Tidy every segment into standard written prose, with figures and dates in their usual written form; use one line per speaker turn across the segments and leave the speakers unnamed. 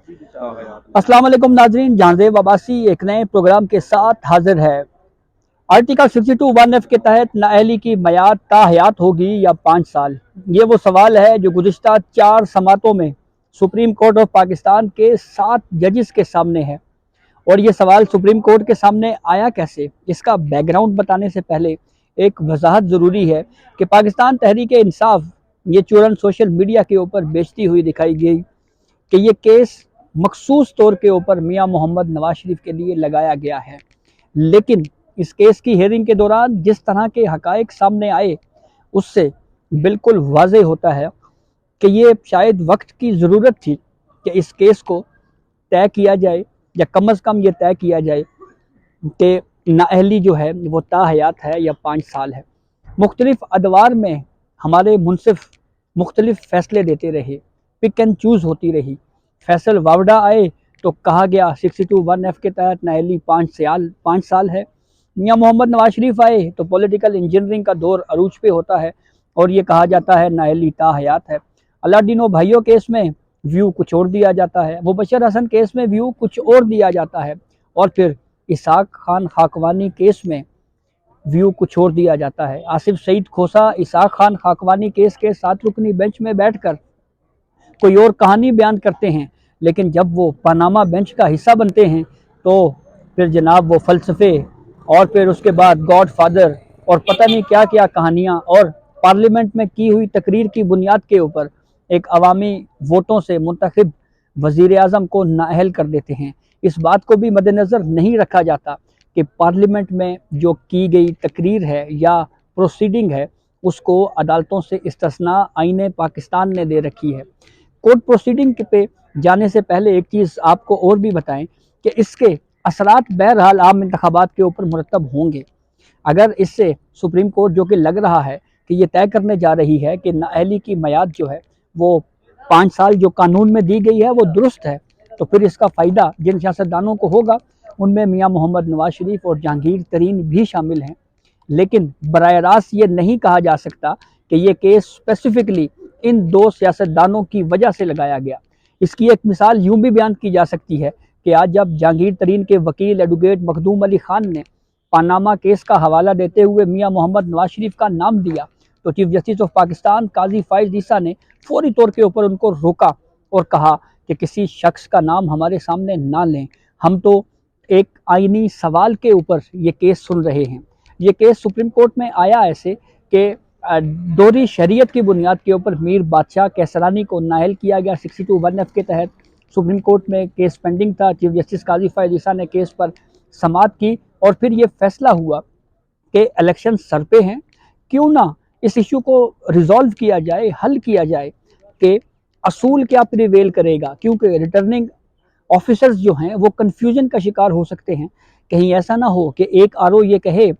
अस्सलाम वालेकुम नाजरीन, जानजेब अब्बासी एक नए प्रोग्राम के साथ हाजिर है। आर्टिकल 62(1)(f) के तहत नाअहली की मयाद ताहयात होगी या 5 साल? ये वो सवाल है जो गुज़िश्ता 4 समातों में सुप्रीम कोर्ट ऑफ पाकिस्तान के 7 जजेस के सामने है। और ये सवाल सुप्रीम कोर्ट के सामने आया कैसे, इसका बैकग्राउंड बताने से पहले एक वजाहत ज़रूरी है कि पाकिस्तान तहरीक इंसाफ ये चूरन सोशल मीडिया के ऊपर बेचती हुई दिखाई गई कि ये केस मखसूस तौर के ऊपर मियां मोहम्मद नवाज शरीफ के लिए लगाया गया है। लेकिन इस केस की हेयरिंग के दौरान जिस तरह के हकायक सामने आए, उससे बिल्कुल वाज़ेह होता है कि ये शायद वक्त की ज़रूरत थी कि इस केस को तय किया जाए, या कम अज़ कम ये तय किया जाए कि नाअहली जो है वो ताहयात है या 5 साल है। मुख्तलिफ अदवार में हमारे मुनसिफ मुख्तलिफ फ़ैसले देते रहे, पिक एंड चूज़ होती रही। फैसल वावडा आए तो कहा गया 62(1)(f) के तहत नाअहली 5 साल है। मियां मोहम्मद नवाज शरीफ आए तो पॉलिटिकल इंजीनियरिंग का दौर अरूज पे होता है और ये कहा जाता है नाअहली ताहयात है। अलादीनो भाइयों केस में व्यू कुछ और दिया जाता है, मुबशर हसन केस में व्यू कुछ और दिया जाता है, और फिर इसाक खान खाकवानी केस में व्यू कुछ और दिया जाता है। आसिफ सईद खोसा इसाक खान खाकवानी केस के 7 रुकनी बेंच में बैठकर कोई और कहानी बयान करते हैं, लेकिन जब वो पनामा बेंच का हिस्सा बनते हैं तो फिर जनाब वो फ़लसफ़े और फिर उसके बाद गॉड फादर और पता नहीं क्या क्या कहानियाँ, और पार्लियामेंट में की हुई तकरीर की बुनियाद के ऊपर एक अवामी वोटों से मुंतखब वज़ीर आज़म को नाअहल कर देते हैं। इस बात को भी मद्देनज़र नहीं रखा जाता कि पार्लियामेंट में जो की गई तकरीर है या प्रोसीडिंग है उसको अदालतों से इस्तिस्ना आईन पाकिस्तान ने दे रखी है। कोर्ट प्रोसीडिंग पे जाने से पहले एक चीज़ आपको और भी बताएं कि इसके असरात बहरहाल आम इंतखाबात के ऊपर मुरतब होंगे। अगर इससे सुप्रीम कोर्ट जो कि लग रहा है कि ये तय करने जा रही है कि नाअहली की मयाद जो है वो 5 साल जो कानून में दी गई है वो दुरुस्त है, तो फिर इसका फ़ायदा जिन सियासतदानों को होगा उनमें मियां मोहम्मद नवाज शरीफ और जहांगीर तरीन भी शामिल हैं। लेकिन बराह रास्त ये नहीं कहा जा सकता कि ये केस स्पेसिफिकली इन 2 सियासतदानों की वजह से लगाया गया। इसकी एक मिसाल यूं भी बयान की जा सकती है कि आज जब जहांगीर तरीन के वकील एडवोकेट मखदूम अली खान ने पानामा केस का हवाला देते हुए मियां मोहम्मद नवाज शरीफ का नाम दिया तो चीफ जस्टिस ऑफ पाकिस्तान काजी फाइज ईसा ने फौरी तौर के ऊपर उनको रोका और कहा कि किसी शख्स का नाम हमारे सामने ना लें, हम तो एक आईनी सवाल के ऊपर ये केस सुन रहे हैं। ये केस सुप्रीम कोर्ट में आया ऐसे कि दोहरी शरीयत की बुनियाद के ऊपर मीर बादशाह कैसरानी को नाअहल किया गया 62(1)(f) के तहत। सुप्रीम कोर्ट में केस पेंडिंग था, चीफ जस्टिस काजी फायद ईसा ने केस पर समाअत की और फिर ये फैसला हुआ कि इलेक्शन सर पे हैं, क्यों ना इस इशू को रिजॉल्व किया जाए, हल किया जाए कि असूल क्या प्रिवेल करेगा, क्योंकि रिटर्निंग ऑफिसर्स जो हैं वो कन्फ्यूजन का शिकार हो सकते हैं। कहीं ऐसा ना हो कि एक आरओ ये कहे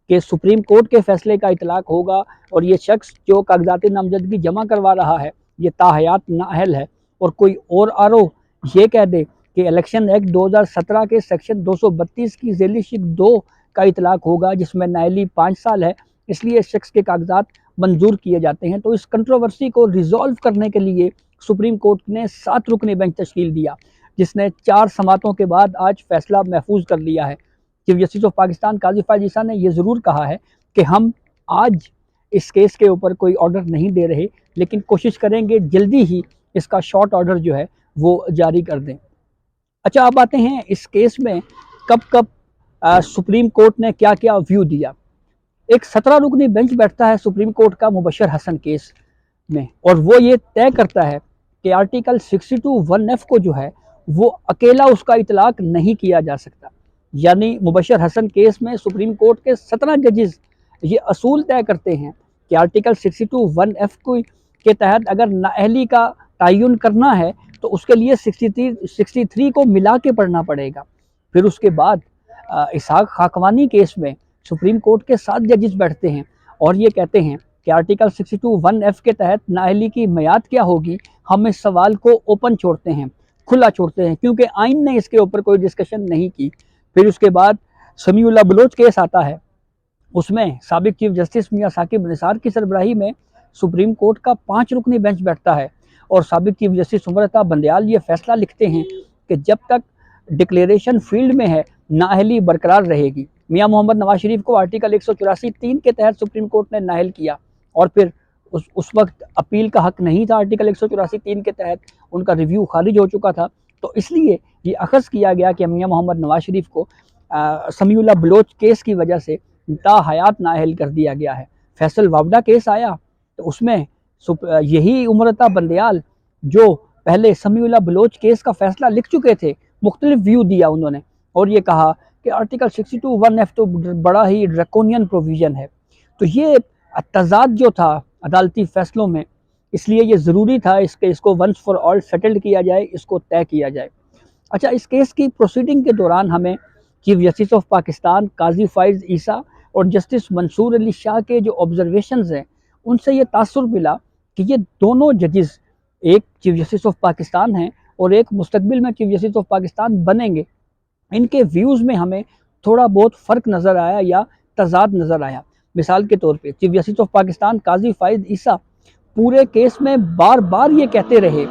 कि सुप्रीम कोर्ट के फैसले का इतलाक होगा और ये शख्स जो कागजात नामजदगी जमा करवा रहा है ये ताहयात नाअहल है, और कोई और आरओ ये कह दे कि इलेक्शन एक्ट 2017 के सेक्शन 232 की ज़ेली शिक 2 का इतलाक होगा जिसमें नाअहली 5 साल है, इसलिए इस शख्स के कागजात मंजूर किए जाते हैं। तो इस कंट्रोवर्सी को रिजॉल्व करने के लिए सुप्रीम कोर्ट ने 7 रुकनी बेंच तश्कील दिया, जिसने 4 समातों के बाद आज फैसला महफूज कर लिया है। चीफ जस्टिस ऑफ पाकिस्तान काजी फायद ईसा ने यह ज़रूर कहा है कि हम आज इस केस के ऊपर कोई ऑर्डर नहीं दे रहे, लेकिन कोशिश करेंगे जल्दी ही इसका शॉर्ट ऑर्डर जो है वो जारी कर दें। अच्छा, अब आते हैं इस केस में कब कब सुप्रीम कोर्ट ने क्या क्या व्यू दिया। एक 17 रुकनी बेंच बैठता है सुप्रीम कोर्ट का मुबशर हसन केस में, और वो ये तय करता है कि आर्टिकल 62(1)(f) को जो है वो अकेला उसका इतलाक नहीं किया जा सकता। यानी मुबशर हसन केस में सुप्रीम कोर्ट के 17 जजेस ये असूल तय करते हैं कि आर्टिकल 62(1)(f) के तहत अगर नाअहली का तयन करना है तो उसके लिए 63 को मिला के पढ़ना पड़ेगा। फिर उसके बाद इसाक खाकवानी केस में सुप्रीम कोर्ट के 7 जजेस बैठते हैं और ये कहते हैं कि आर्टिकल 62(1)(f) के तहत नाअहली की मियाद क्या होगी, हम इस सवाल को ओपन छोड़ते हैं, खुला छोड़ते हैं, क्योंकि आइन ने इसके ऊपर कोई डिस्कशन नहीं की। फिर उसके बाद समीउल्लाह बलोच केस आता है, उसमें साबिक चीफ जस्टिस मियां साकिब निसार की सरबराही में सुप्रीम कोर्ट का 5 रुकनी बेंच बैठता है اور سابق چیف جسٹس عمر عطا بندیال یہ فیصلہ لکھتے ہیں کہ جب تک ڈکلیریشن فیلڈ میں ہے نااہلی برقرار رہے گی۔ میاں محمد نواز شریف کو آرٹیکل 184(3) کے تحت سپریم کورٹ نے نااہل کیا، اور پھر اس وقت اپیل کا حق نہیں تھا آرٹیکل 184(3) کے تحت، ان کا ریویو خارج ہو چکا تھا، تو اس لیے یہ اخذ کیا گیا کہ میاں محمد نواز شریف کو سمیع اللہ بلوچ کیس کی وجہ سے تا حیات نااہل کر دیا گیا ہے۔ فیصل وابڈا کیس آیا تو اس میں یہی عمر عطا بندیال جو پہلے سمیع اللہ بلوچ کیس کا فیصلہ لکھ چکے تھے، مختلف ویو دیا انہوں نے، اور یہ کہا کہ آرٹیکل 62(1)(f) تو بڑا ہی ڈریکونین پروویژن ہے۔ تو یہ تضاد جو تھا عدالتی فیصلوں میں، اس لیے یہ ضروری تھا اس کو ونس فار آل سیٹلڈ کیا جائے، اس کو طے کیا جائے۔ اچھا، اس کیس کی پروسیڈنگ کے دوران ہمیں چیف جسٹس آف پاکستان قاضی فائز عیسیٰ اور جسٹس منصور علی شاہ کے جو آبزرویشنز ہیں ان سے یہ تاثر ملا کہ یہ دونوں ججز، ایک چیف جسٹس آف پاکستان ہیں اور ایک مستقبل میں چیف جسٹس آف پاکستان بنیں گے، ان کے ویوز میں ہمیں تھوڑا بہت فرق نظر آیا یا تضاد نظر آیا۔ مثال کے طور پہ چیف جسٹس آف پاکستان قاضی فائز عیسیٰ پورے کیس میں بار بار یہ کہتے رہے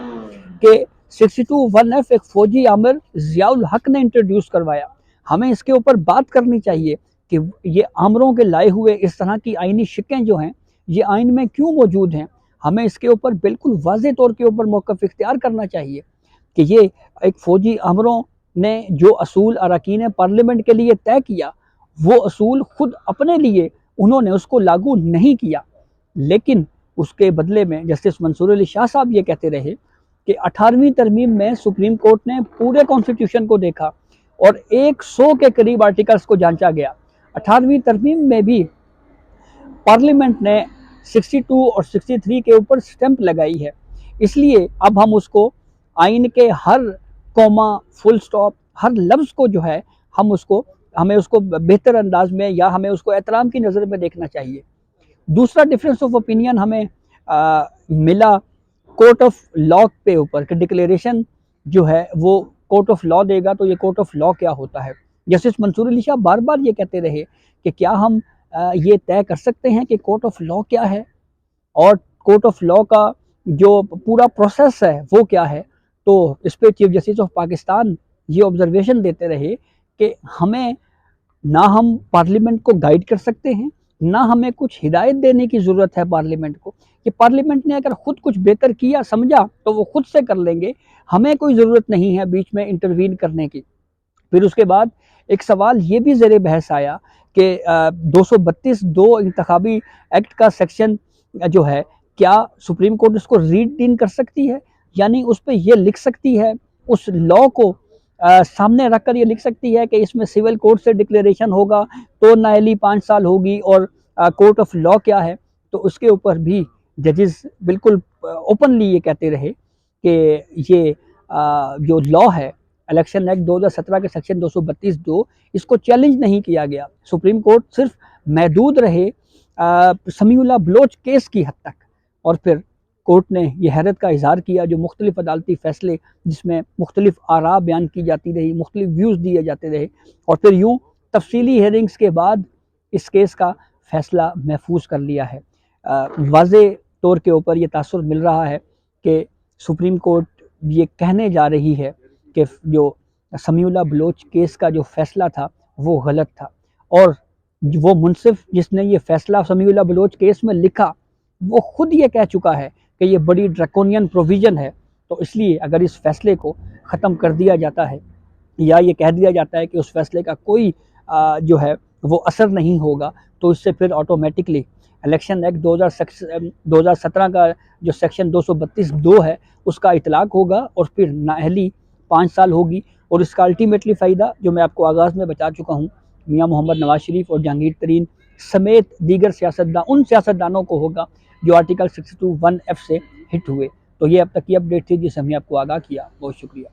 کہ 62(1)(f) ایک فوجی آمر ضیاء الحق نے انٹروڈیوس کروایا، ہمیں اس کے اوپر بات کرنی چاہیے کہ یہ آمروں کے لائے ہوئے اس طرح کی آئینی شکیں جو ہیں یہ آئین میں کیوں موجود ہیں، ہمیں اس کے اوپر بالکل واضح طور کے اوپر موقف اختیار کرنا چاہیے کہ یہ ایک فوجی آمروں نے جو اصول اراکین پارلیمنٹ کے لیے طے کیا وہ اصول خود اپنے لیے انہوں نے اس کو لاگو نہیں کیا، لیکن اس کے بدلے میں جسٹس منصور علی شاہ صاحب یہ کہتے رہے کہ 18ویں ترمیم میں سپریم کورٹ نے پورے کانسٹیٹیوشن کو دیکھا اور 100 کے قریب آرٹیکلز کو جانچا گیا، 18ویں ترمیم میں بھی پارلیمنٹ نے 62 اور 63 کے اوپر سٹیمپ لگائی ہے، اس لیے اب ہم اس کو آئین کے ہر کوما، فل سٹاپ، ہر لفظ کو جو ہے ہمیں اس کو بہتر انداز میں یا ہمیں اس کو احترام کی نظر میں دیکھنا چاہیے۔ دوسرا ڈیفرنس آف اوپینین ہمیں ملا کورٹ آف لا پہ اوپر کہ ڈکلیریشن جو ہے وہ کورٹ آف لا دے گا تو یہ کورٹ آف لا کیا ہوتا ہے۔ جسٹس منصور علی شاہ بار بار یہ کہتے رہے کہ کیا ہم یہ طے کر سکتے ہیں کہ کورٹ آف لا کیا ہے اور کورٹ آف لا کا جو پورا پروسیس ہے وہ کیا ہے، تو اس پہ چیف جسٹس آف پاکستان یہ آبزرویشن دیتے رہے کہ ہمیں نہ ہم پارلیمنٹ کو گائیڈ کر سکتے ہیں، نہ ہمیں کچھ ہدایت دینے کی ضرورت ہے پارلیمنٹ کو، کہ پارلیمنٹ نے اگر خود کچھ بہتر کیا سمجھا تو وہ خود سے کر لیں گے، ہمیں کوئی ضرورت نہیں ہے بیچ میں انٹروین کرنے کی۔ پھر اس کے بعد ایک سوال یہ بھی زیر بحث آیا کہ 232(2) انتخابی ایکٹ کا سیکشن جو ہے کیا سپریم کورٹ اس کو ریڈ ان کر سکتی ہے، یعنی اس پہ یہ لکھ سکتی ہے، اس لا کو سامنے رکھ کر یہ لکھ سکتی ہے کہ اس میں سول کوڈ سے ڈکلیریشن ہوگا تو نااہلی 5 سال ہوگی، اور کورٹ آف لا کیا ہے، تو اس کے اوپر بھی ججز بالکل اوپنلی یہ کہتے رہے کہ یہ جو لا ہے الیکشن ایکٹ 2017 کے سیکشن 232(2) اس کو چیلنج نہیں کیا گیا، سپریم کورٹ صرف محدود رہے سمیع اللہ بلوچ کیس کی حد تک، اور پھر کورٹ نے یہ حیرت کا اظہار کیا جو مختلف عدالتی فیصلے جس میں مختلف آراء بیان کی جاتی رہی، مختلف ویوز دیے جاتے رہے، اور پھر یوں تفصیلی ہیئرنگز کے بعد اس کیس کا فیصلہ محفوظ کر لیا ہے۔ واضح طور کے اوپر یہ تاثر مل رہا ہے کہ سپریم کورٹ یہ کہنے جا رہی ہے کہ جو سمیع اللہ بلوچ کیس کا جو فیصلہ تھا وہ غلط تھا، اور وہ منصف جس نے یہ فیصلہ سمیع اللہ بلوچ کیس میں لکھا وہ خود یہ کہہ چکا ہے کہ یہ بڑی ڈریکونین پروویژن ہے، تو اس لیے اگر اس فیصلے کو ختم کر دیا جاتا ہے یا یہ کہہ دیا جاتا ہے کہ اس فیصلے کا کوئی جو ہے وہ اثر نہیں ہوگا، تو اس سے پھر آٹومیٹکلی الیکشن ایکٹ 2017 کا جو سیکشن 232(2) ہے اس کا اطلاق ہوگا، اور پھر نااہلی 5 سال ہوگی، اور اس کا الٹیمیٹلی فائدہ جو میں آپ کو آغاز میں بتا چکا ہوں میاں محمد نواز شریف اور جہانگیر ترین سمیت دیگر ان سیاستدانوں کو ہوگا جو آرٹیکل 62(1)(f) سے ہٹ ہوئے۔ تو یہ اب تک کی اپڈیٹ تھی جسے ہم نے آپ کو آگاہ کیا، بہت شکریہ۔